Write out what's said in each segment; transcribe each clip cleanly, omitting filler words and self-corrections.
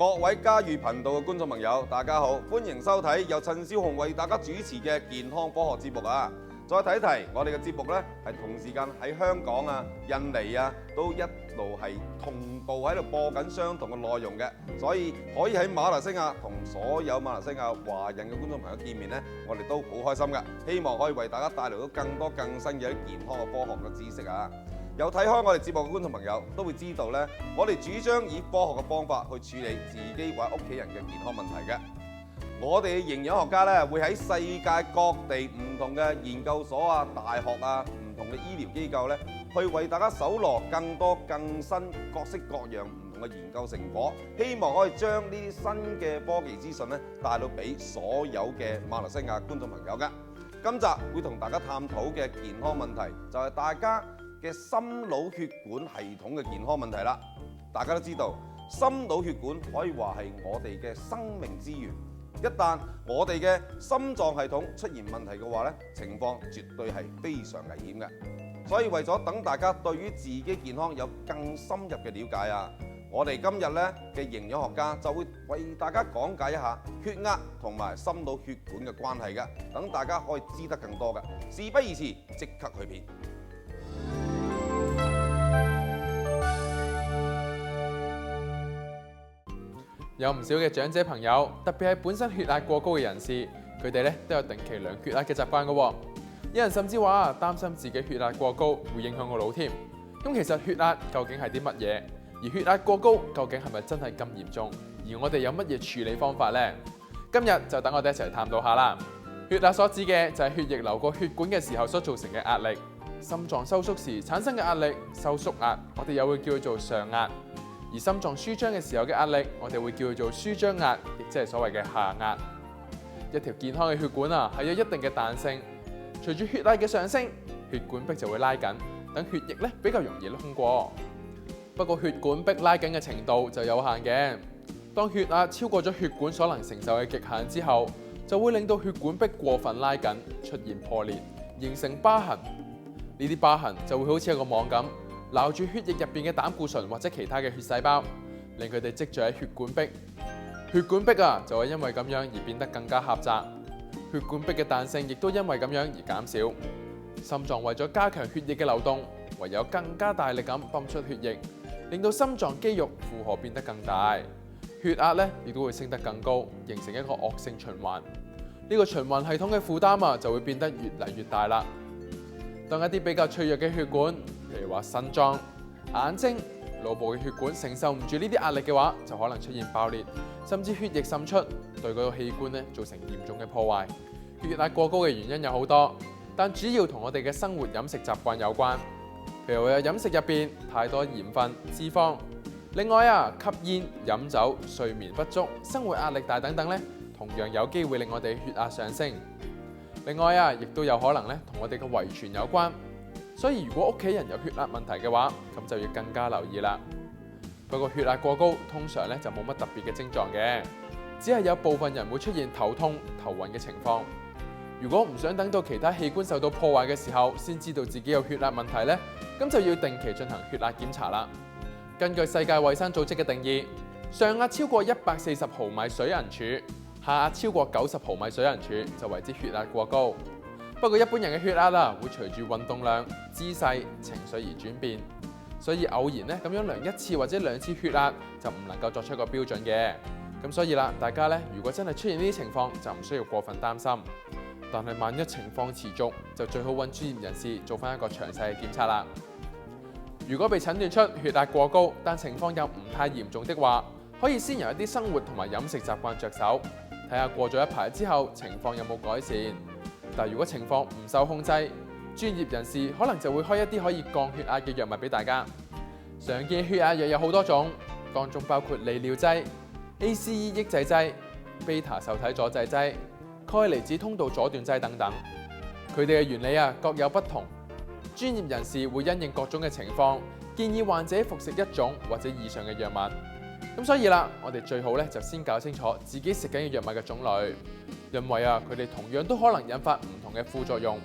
各位家喻頻道嘅觀眾朋友，大家好，歡迎收睇由陳少雄為大家主持嘅健康科學節目啊！再提一提，我哋嘅節目呢係同時間喺香港啊、印尼啊都一路係同步喺度播緊相同嘅內容嘅，所以可以喺馬來西亞同所有馬來西亞華人嘅觀眾朋友見面呢，我哋都好開心㗎。希望可以為大家帶來到更多更新嘅一啲健康嘅科學嘅知識啊！有睇開我哋節目嘅觀眾朋友都會知道呢，我哋主張以科學嘅方法去處理自己或者屋企人嘅健康問題嘅。我哋嘅營養學家咧，會喺世界各地唔同嘅研究所啊、大學啊、唔同嘅醫療機構咧，去為大家搜羅更多更新各式各樣唔同嘅研究成果，希望可以將呢啲新嘅科技資訊咧帶到俾所有嘅馬來西亞觀眾朋友嘅。今集會同大家探討嘅健康問題就係大家嘅心腦血管系統嘅健康問題啦。大家都知道，心腦血管可以話係我哋嘅生命之源。一旦我哋嘅心臟系統出現問題嘅話咧，情況絕對係非常危險嘅。所以為咗等大家對於自己健康有更深入嘅了解啊，我哋今日咧嘅營養學家就會為大家講解一下血壓同埋心腦血管嘅關係嘅，等大家可以知得更多嘅。事不宜遲，即刻去片。有唔少嘅長者朋友，特別係本身血壓過高嘅人士，佢哋咧都有定期量血壓嘅習慣嘅喎。有人甚至話擔心自己血壓過高會影響個腦添。咁其實血壓究竟係啲乜嘢？而血壓過高究竟係咪真係咁嚴重？而我哋有乜嘢處理方法呢？今日就等我哋一齊探討下啦。血壓所指嘅就係血液流過血管嘅時候所造成嘅壓力。心臟收縮時產生嘅壓力，收縮壓，我哋又會叫做上壓。而心臟舒張嘅時候嘅壓力，我哋會叫做舒張壓，亦即係所謂嘅下壓。一條健康嘅血管啊，係有一定嘅彈性。隨住血壓嘅上升，血管壁就會拉緊，等血液咧比較容易通過。不過血管壁拉緊嘅程度就有限嘅。當血壓超過咗血管所能承受嘅極限之後，就會令到血管壁過分拉緊，出現破裂，形成疤痕。呢啲疤痕就會好似一個網咁，撈住血液入邊嘅膽固醇或者其他嘅血細胞，令佢哋積聚喺血管壁。血管壁啊，就係因為咁樣而變得更加狹窄。血管壁嘅彈性亦都因為咁樣而減少。心臟為咗加強血液嘅流動，唯有更加大力咁泵出血液，令到心臟肌肉負荷變得更大。血壓咧亦都會升得更高，形成一個惡性循環。呢個循環系統嘅負擔啊，就會變得越嚟越大啦。當一啲比較脆弱嘅血管，譬如話腎臟、眼睛、腦部嘅血管承受唔住呢啲壓力嘅話，就可能出現爆裂，甚至血液滲出，對嗰個器官咧造成嚴重嘅破壞。血壓過高嘅原因有好多，但主要同我哋嘅生活飲食習慣有關。譬如話飲食入邊太多鹽分、脂肪，另外啊吸煙、飲酒、睡眠不足、生活壓力大等等咧，同樣有機會令我哋血壓上升。另外啊，亦都有可能咧同我哋嘅遺傳有關。所以如果屋企人有血壓問題嘅話，咁就要更加留意啦。不過血壓過高通常咧就冇乜特別嘅症狀嘅，只係有部分人會出現頭痛、頭暈嘅情況。如果唔想等到其他器官受到破壞嘅時候先知道自己有血壓問題咧，咁就要定期進行血壓檢查啦。根據世界衛生組織嘅定義，上壓超過140毫米水銀柱，下壓超過90毫米水銀柱就為之血壓過高。不過一般人嘅血壓啦，會隨住運動量、姿勢、情緒而轉變，所以偶然咧咁樣量一次或者2次血壓就唔能夠作出一個標準嘅。咁所以啦，大家咧如果真係出現呢啲情況，就唔需要過分擔心。但係萬一情況持續，就最好揾專業人士做翻一個詳細嘅檢測啦。如果被診斷出血壓過高，但情況又唔太嚴重的話，可以先由一啲生活同埋飲食習慣着手，睇下過咗一排之後情況有冇改善。但如果情況唔受控制，專業人士可能就會開一啲可以降血壓嘅藥物俾大家。常見血壓藥有好多種，當中包括利尿劑、ACE 抑制劑、β 受體阻滯劑、鈣離子通道阻斷劑等等。佢哋嘅原理啊各有不同，專業人士會因應各種嘅情況，建議患者服食一種或者以上嘅藥物。咁所以啦，我哋最好咧就先搞清楚自己食緊嘅藥物嘅種類，因為啊佢哋同樣都可能引發唔同嘅副作用。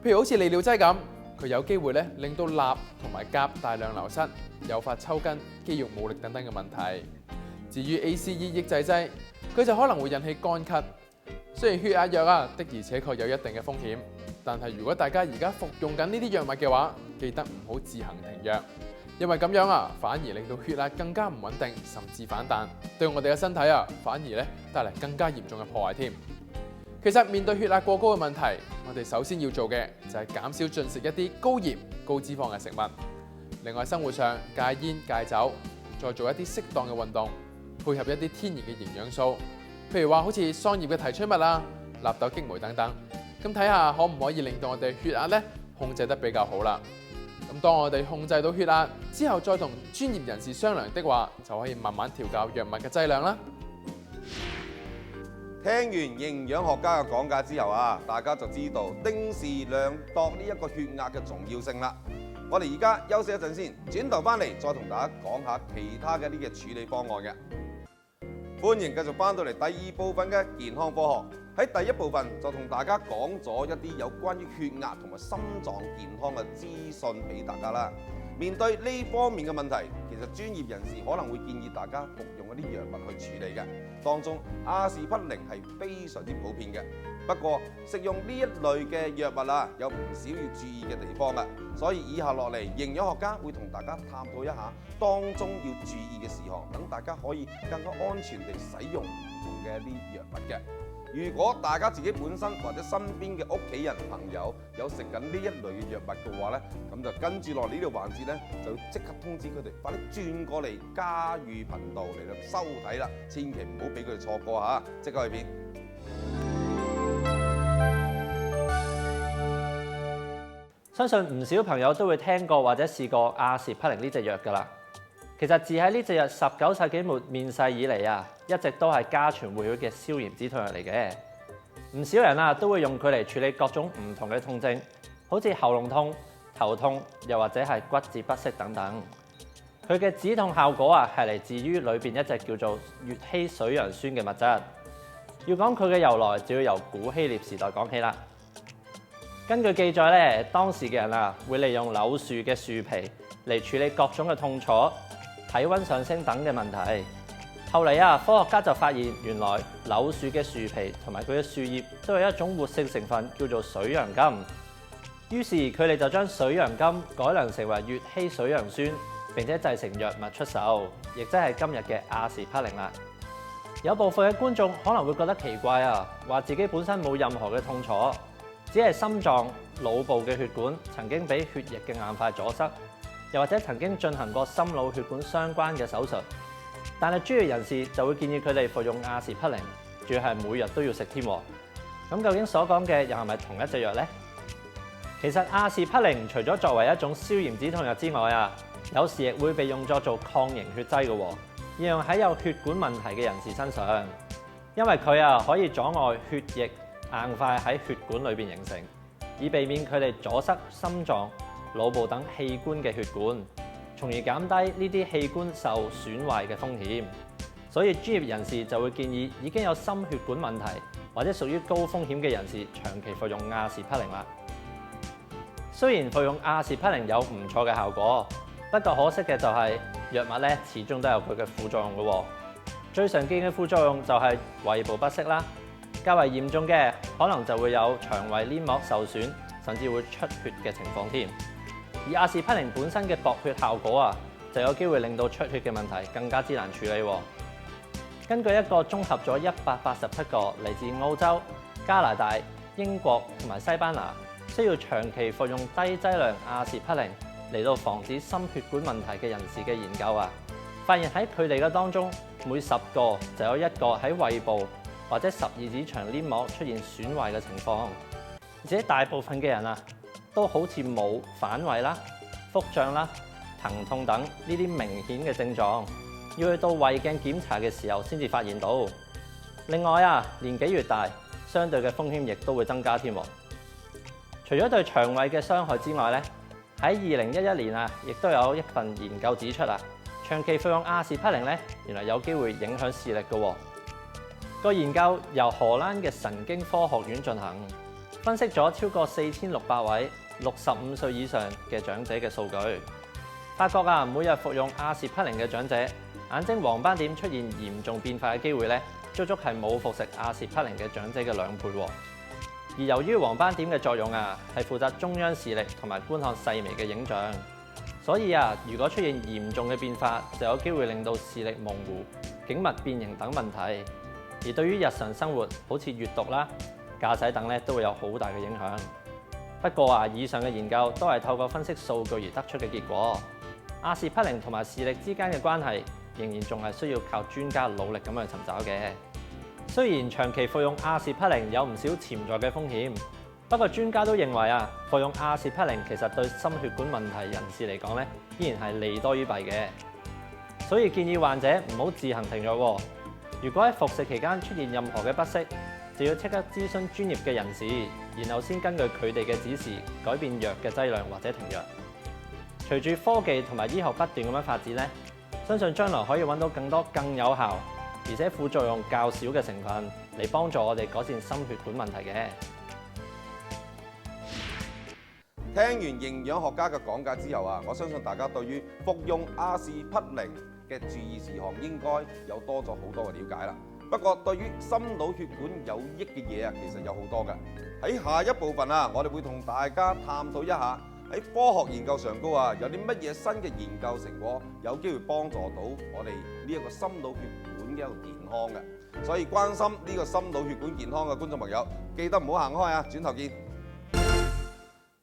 譬如好似利尿劑咁，佢有機會咧令到鈉同埋鉀大量流失，誘發抽筋、肌肉無力等等嘅問題。至於 ACE 抑制劑，佢就可能會引起乾咳。雖然血壓藥的而且確有一定嘅風險，但係如果大家而家服用緊呢啲藥物嘅話，記得唔好自行停藥，因為咁樣反而令到血壓更加唔穩定，甚至反彈，對我哋嘅身體反而帶嚟更加嚴重嘅破壞添。其實面對血壓過高嘅問題，我哋首先要做嘅就係減少進食一啲高鹽、高脂肪嘅食物。另外生活上戒煙戒酒，再做一啲適當嘅運動，配合一啲天然嘅營養素，譬如話好似桑葉嘅提取物納豆激酶等等。咁睇下可唔可以令到我哋血壓控制得比較好啦。咁當我哋控制到血壓之後，再同專業人士商量的話，就可以慢慢調校藥物嘅劑量啦。聽完營養學家嘅講解之後大家就知道定時量度呢一個血壓嘅重要性啦。我哋而家休息一陣先，轉頭翻嚟再同大家講下其他嘅啲嘅處理方案嘅。歡迎繼續翻到嚟第二部分嘅健康科學。喺第一部分就同大家講咗一啲有關於血壓同埋心臟健康嘅資訊俾大家啦。面對呢方面嘅問題，其實專業人士可能會建議大家服用一啲藥物去處理嘅，當中阿士匹靈係非常之普遍嘅。不過食用呢一類嘅藥物有唔少要注意嘅地方嘅，所以以下落嚟營養學家會同大家探討一下當中要注意嘅事項，等大家可以更加安全地使用唔同嘅一啲藥物嘅。如果大家自己本身或者身邊嘅屋企人朋友有食緊呢一類嘅藥物嘅話咁就跟住落嚟呢個環節就即刻通知佢哋，快啲轉過嚟嘉裕頻道嚟到收睇啦，千祈唔好俾佢哋錯過嚇，即刻去片。相信唔少朋友都會聽過或者試過阿士匹靈呢隻藥㗎啦。其實自喺呢隻藥19世紀末面世以嚟一直都係家傳戶曉嘅消炎止痛藥嚟嘅。唔少人都會用佢嚟處理各種唔同嘅痛症，好似喉嚨痛、頭痛，又或者係骨節不適等等。佢嘅止痛效果係嚟自於裏邊一隻叫做乙烯水楊酸嘅物質。要講佢嘅由來，就要由古希臘時代講起啦。根據記載當時嘅人會利用柳樹嘅樹皮嚟處理各種嘅痛楚、體温上升等嘅問題。後嚟科學家就發現，原來柳樹嘅樹皮同埋佢嘅樹葉都有一種活性成分叫做水楊苷。於是佢哋就將水楊苷改良成為乙烯水楊酸，並且製成藥物出售，亦即係今日嘅阿士匹靈啦。有部分嘅觀眾可能會覺得奇怪話自己本身冇任何嘅痛楚，只係心臟、腦部嘅血管曾經俾血液嘅硬塊阻塞，又或者曾經進行過心腦血管相關嘅手術。但係專業人士就會建議佢哋服用阿士匹靈，仲要係每日都要食添。咁究竟所講嘅又係咪同一隻藥呢？其實阿士匹靈除咗作為一種消炎止痛藥之外有時亦會被用作做抗凝血劑嘅，應用喺有血管問題嘅人士身上，因為佢可以阻礙血液硬塊喺血管裏邊形成，以避免佢哋阻塞心臟、腦部等器官嘅血管，從而減低呢啲器官受損壞嘅風險。所以專業人士就會建議已經有心血管問題或者屬於高風險嘅人士長期服用阿士匹靈啦。雖然服用阿士匹靈有唔錯嘅效果，不過可惜嘅就係藥物始終都有佢嘅副作用嘅。最常見嘅副作用就係胃部不適啦，較為嚴重嘅可能就會有腸胃黏膜受損，甚至會出血嘅情況添。而阿士匹靈本身嘅薄血效果就有機會令到出血嘅問題更加之難處理。根據一個綜合咗187個嚟自澳洲、加拿大、英國同埋西班牙需要長期服用低劑量阿士匹靈嚟到防止心血管問題嘅人士嘅研究發現喺佢哋嘅當中，每10個就有1個喺胃部或者十二指腸黏膜出現損壞嘅情況，而且大部分嘅人都好似冇反胃啦、腹脹啦、疼痛等呢啲明顯嘅症狀，要去到胃鏡檢查嘅時候先至發現到。另外年紀越大，相對嘅風險亦都會增加添。除咗對腸胃嘅傷害之外喺2011年亦都有一份研究指出長期服用阿士匹靈原來有機會影響視力嘅。個研究由荷蘭嘅神經科學院進行，分析咗超過4600位65歲以上嘅長者嘅數據，發覺每日服用阿士匹靈嘅長者眼睛黃斑點出現嚴重變化嘅機會咧，足足係冇服食阿士匹靈嘅長者嘅2倍喎。而由於黃斑點嘅作用係負責中央視力同埋觀看細微嘅影像，所以如果出現嚴重嘅變化，就有機會令到視力模糊、景物變形等問題。而對於日常生活，好似閱讀啦、駕駛等咧，都會有好大嘅影響。不過以上嘅研究都係透過分析數據而得出嘅結果。阿士匹靈同埋視力之間嘅關係，仍然仲係需要靠專家努力咁去尋找嘅。雖然長期服用阿士匹靈有唔少潛在嘅風險，不過專家都認為服用阿士匹靈其實對心血管問題人士嚟講咧，依然係利多於弊嘅。所以建議患者唔好自行停藥喎。如果喺服食期間出現任何嘅不適，就要即刻諮詢專業嘅人士，然後先根據佢哋嘅指示改變藥嘅劑量或者停藥。隨住科技同埋醫學不斷咁樣發展咧，相信將來可以揾到更多更有效，而且副作用較少嘅成分嚟幫助我哋改善心血管問題嘅。聽完營養學家嘅講解之後我相信大家對於服用阿士匹靈嘅注意事項應該有多咗好多嘅了解啦。不過對於心腦血管有益嘅嘢其實有好多嘅。喺下一部分我哋會同大家探討一下喺科學研究上高有啲乜嘢新嘅研究成果有機會幫助到我哋呢一個心腦血管嘅一個健康嘅。所以關心呢個心腦血管健康嘅觀眾朋友，記得唔好行開轉頭見。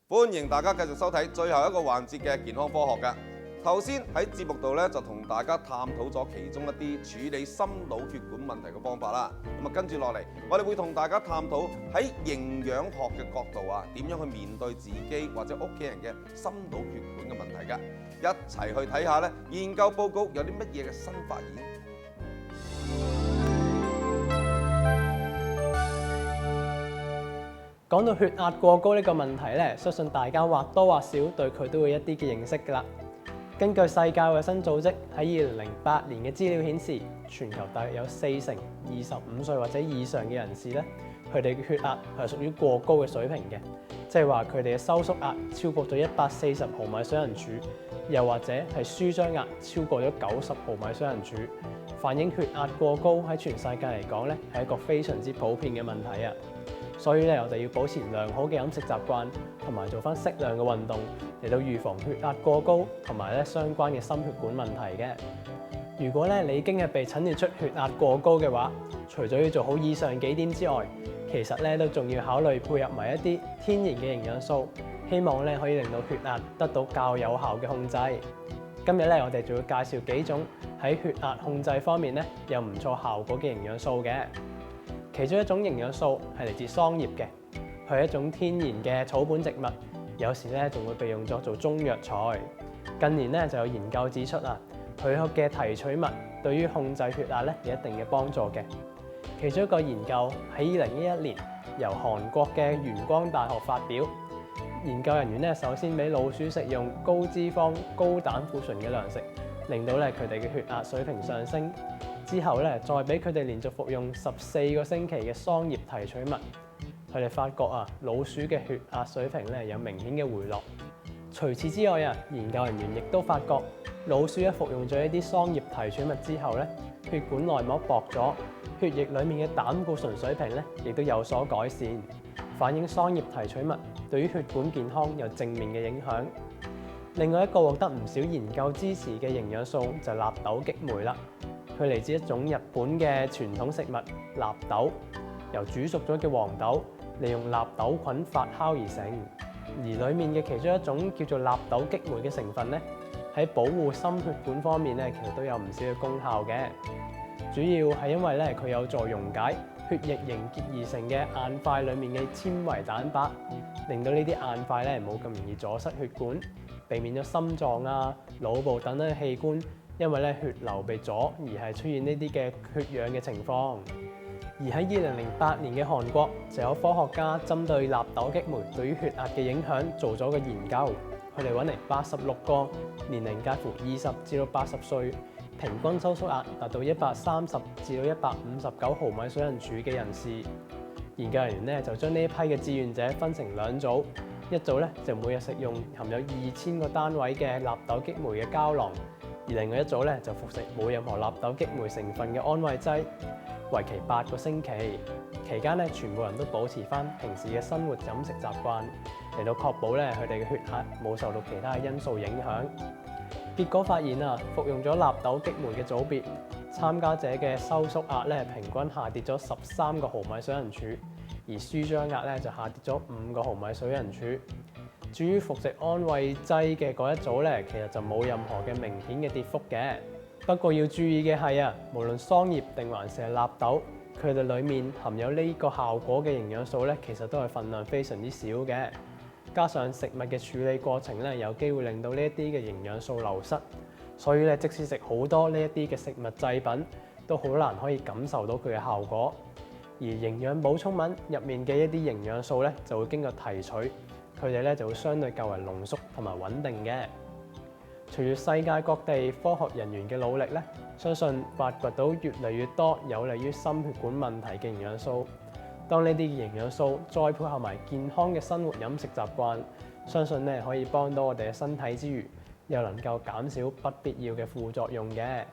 歡迎大家繼續收睇最後一個環節嘅健康科學嘅。頭先喺節目度就同大家探討咗其中一啲處理心腦血管問題嘅方法啦。跟住落嚟，我哋會同大家探討喺營養學嘅角度點樣去面對自己或者屋企人嘅心腦血管嘅問題嘅。一齊去睇下研究報告有啲乜嘢嘅新發現。講到血壓過高呢個問題咧，相信大家或多或少對佢都會有一啲嘅認識㗎啦。根據世界衛生組織喺2008年嘅資料顯示，全球大約有40%，25歲或者以上嘅人士咧，佢哋嘅血壓係屬於過高嘅水平嘅，即係話佢哋嘅收縮壓超過咗140毫米水銀柱，又或者係舒張壓超過咗90毫米水銀柱，反映血壓過高喺全世界嚟講咧係一個非常之普遍嘅問題啊。所以咧，我哋要保持良好嘅飲食習慣，同埋做翻適量嘅運動，嚟到預防血壓過高同埋咧相關嘅心血管問題嘅。如果咧你已經係被診斷出血壓過高嘅話，除咗要做好以上幾點之外，其實咧都仲要考慮配合埋一啲天然嘅營養素，希望咧可以令到血壓得到較有效嘅控制。今日咧我哋就會介紹幾種喺血壓控制方面咧有唔錯效果嘅營養素嘅。其中一種營養素係嚟自桑葉嘅，佢係一種天然嘅草本植物，有時咧仲會被用作做中藥材。近年咧就有研究指出佢嘅提取物對於控制血壓咧有一定嘅幫助嘅。其中一個研究喺2011年由韓國嘅元光大學發表，研究人員咧首先俾老鼠食用高脂肪、高膽固醇嘅糧食，令到咧佢哋嘅血壓水平上升。之後咧，再俾佢哋連續服用14個星期嘅桑葉提取物，佢哋發覺老鼠嘅血壓水平咧有明顯嘅回落。除此之外研究人員亦都發覺，老鼠一服用咗一啲桑葉提取物之後咧，血管內膜薄咗，血液裡面嘅膽固醇水平咧亦都有所改善，反映桑葉提取物對於血管健康有正面嘅影響。另外一個獲得唔少研究支持嘅營養素就係納豆激酶啦。佢嚟自一種日本嘅傳統食物納豆，由煮熟咗嘅黃豆利用納豆菌發酵而成。而裡面嘅其中一種叫做納豆激酶嘅成分咧，喺保護心血管方面咧，其實都有唔少嘅功效嘅。主要係因為咧佢有助溶解血液凝結而成嘅硬塊裡面嘅纖維蛋白，令到呢啲硬塊咧冇咁容易阻塞血管，避免咗心臟腦部等等嘅器官因為血流被阻而係出現呢啲嘅缺氧嘅情況。而喺2008年嘅韓國就有科學家針對納豆激酶對於血壓嘅影響做咗個研究，佢哋揾嚟86個年齡介乎20至到80歲，平均收縮壓達到130至到159毫米水銀柱嘅人士。研究人員咧就將呢一批嘅志願者分成兩組，一組咧就每日食用含有2000個單位嘅納豆激酶嘅膠囊，而另外一組咧就服食冇任何納豆激酶成分嘅安慰劑，為期8個星期。期間咧，全部人都保持翻平時嘅生活飲食習慣，嚟到確保咧佢哋嘅血壓冇受到其他嘅因素影響。結果發現啊，服用咗納豆激酶嘅組別，參加者嘅收縮壓咧平均下跌咗13個毫米水銀柱，而舒張壓咧就下跌咗5個毫米水銀柱。至於服食安慰劑嘅嗰一組咧，其實就冇任何嘅明顯嘅跌幅嘅。不過要注意嘅係啊，無論桑葉定還是係納豆，佢哋裡面含有呢個效果嘅營養素咧，其實都係份量非常之少嘅。加上食物嘅處理過程咧，有機會令到呢一啲嘅營養素流失，所以咧即使食好多呢一啲嘅食物製品，都好難可以感受到佢嘅效果。而營養補充品入面嘅一啲營養素咧，就會經過提取，佢哋咧就會相對較為濃縮同埋穩定嘅。隨住世界各地科學人員嘅努力咧，相信發掘到越嚟越多有利於心血管問題嘅營養素。當呢啲營養素再配合埋健康嘅生活飲食習慣，相信咧可以幫到我哋嘅身體之餘，又能夠減少不必要嘅副作用嘅。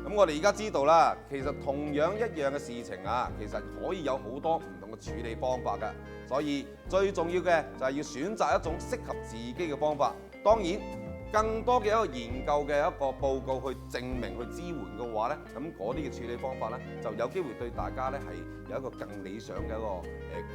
咁我哋而家知道啦，其實同樣一樣嘅事情啊，其實可以有好多唔同嘅處理方法㗎。所以最重要嘅就係要選擇一種適合自己嘅方法。當然，更多嘅一個研究嘅一個報告去證明去支援嘅話咧，咁嗰啲嘅處理方法咧，就有機會對大家咧係有一個更理想嘅一個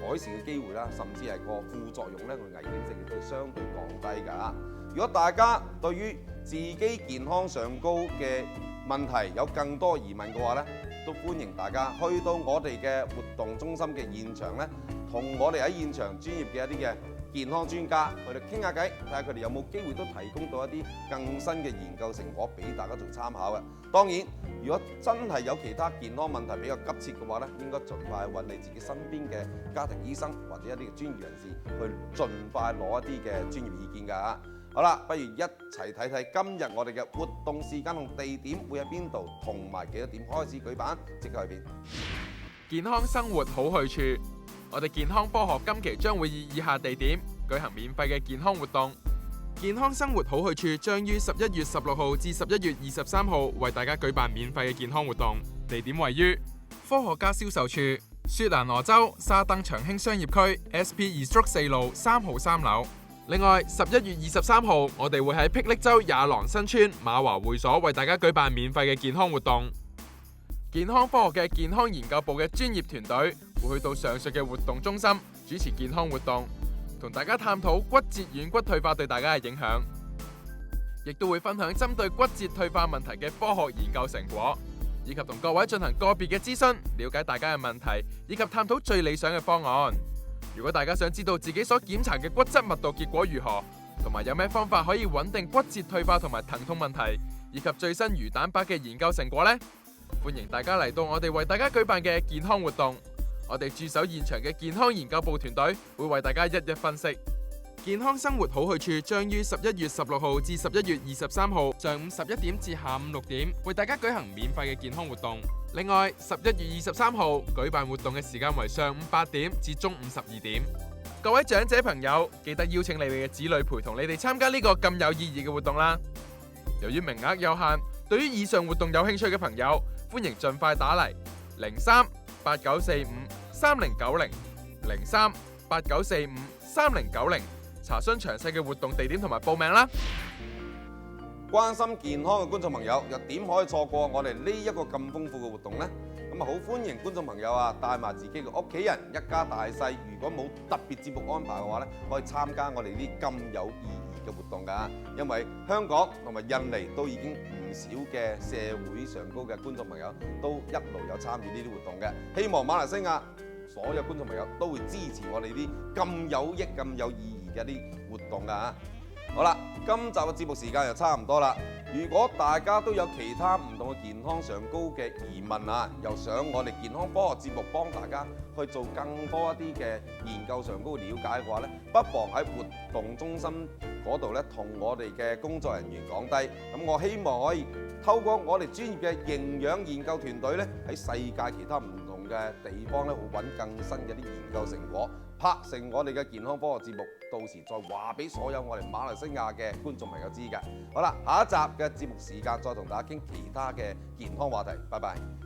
改善嘅機會啦，甚至係個副作用咧個危險性亦都相對降低㗎。如果大家對於自己健康上高嘅問題有更多疑問嘅話咧，都歡迎大家去到我哋嘅活動中心嘅現場咧，同我哋喺現場專業嘅一啲嘅健康專家去哋傾下偈，睇下佢哋有冇機會都提供到一啲更新嘅研究成果俾大家做參考嘅。當然，如果真係有其他健康問題比較急切嘅話咧，應該盡快揾你自己身邊嘅家庭醫生或者一啲嘅專業人士去盡快攞一啲嘅專業意見㗎。好啦，不如一齊睇睇今日我哋嘅活動時間同地點會喺邊度，同埋幾多點開始舉辦，即刻去邊。健康生活好去處，我哋健康科學今期將會以下地點舉行免費嘅健康活動。健康生活好去處將於11月16號至11月23號為大家舉辦免費嘅健康活動，地點位於科學家銷售處、雪蘭莪州沙登長興商業區 SP2/4 路3號3樓。另外，11月23號，我哋會喺霹靂州也郎新村馬華會所為大家舉辦免費嘅健康活動。健康科學嘅健康研究部嘅專業團隊會去到上述嘅活動中心主持健康活動，同大家探討骨折軟骨退化對大家嘅影響，亦都會分享針對骨折退化問題嘅科學研究成果，以及同各位進行個別嘅諮詢，了解大家嘅問題，以及探討最理想嘅方案。如果大家想知道自己所檢查嘅骨質密度結果如何，同埋有咩方法可以穩定骨折退化同埋疼痛問題，以及最新魚蛋白嘅研究成果呢，歡迎大家嚟到我哋為大家舉辦嘅健康活動。我哋駐守現場嘅健康研究部團隊會為大家一一分析。健康生活好去處將於11月16號至11月23號上午11點至下午6點為大家舉行免費嘅健康活動。另外，11月23號舉辦活動嘅時間為上午8點至中午12點。各位長者朋友，記得邀請你哋嘅子女陪同你哋參加呢個咁有意義嘅活動啦。由於名額有限，對於以上活動有興趣嘅朋友，歡迎盡快打嚟03-8945-3090 03-8945-3090查詢詳細嘅活動地點同埋報名啦。關心健康嘅觀眾朋友又點可以錯過我哋呢一個咁豐富嘅活動呢？咁啊，好歡迎觀眾朋友啊帶埋自己嘅屋企人，一家大細，如果冇特別節目安排嘅話咧，可以參加我哋呢啲咁有意義嘅活動㗎。因為香港同埋印尼都已經唔少嘅社會上高嘅觀眾朋友都一路有參與呢啲活動嘅。希望馬來西亞所有觀眾朋友都會支持我哋啲咁有益、咁有意義嘅一啲活動㗎。好啦，今集嘅節目時間又差唔多啦。如果大家都有其他唔同嘅健康上高嘅疑問啊，又想我哋健康科學節目幫大家去做更多一啲嘅研究上高嘅了解嘅話咧，不妨喺活動中心嗰度咧同我哋嘅工作人員講低。咁我希望可以透過我哋專業嘅營養研究團隊咧，喺世界其他唔同同嘅地方咧，會揾更新嘅啲研究成果，拍成我哋嘅健康科學節目，到時再話俾所有我哋馬來西亞嘅觀眾朋友知嘅。好啦，下一集嘅節目時間再同大家傾其他嘅健康話題，拜拜。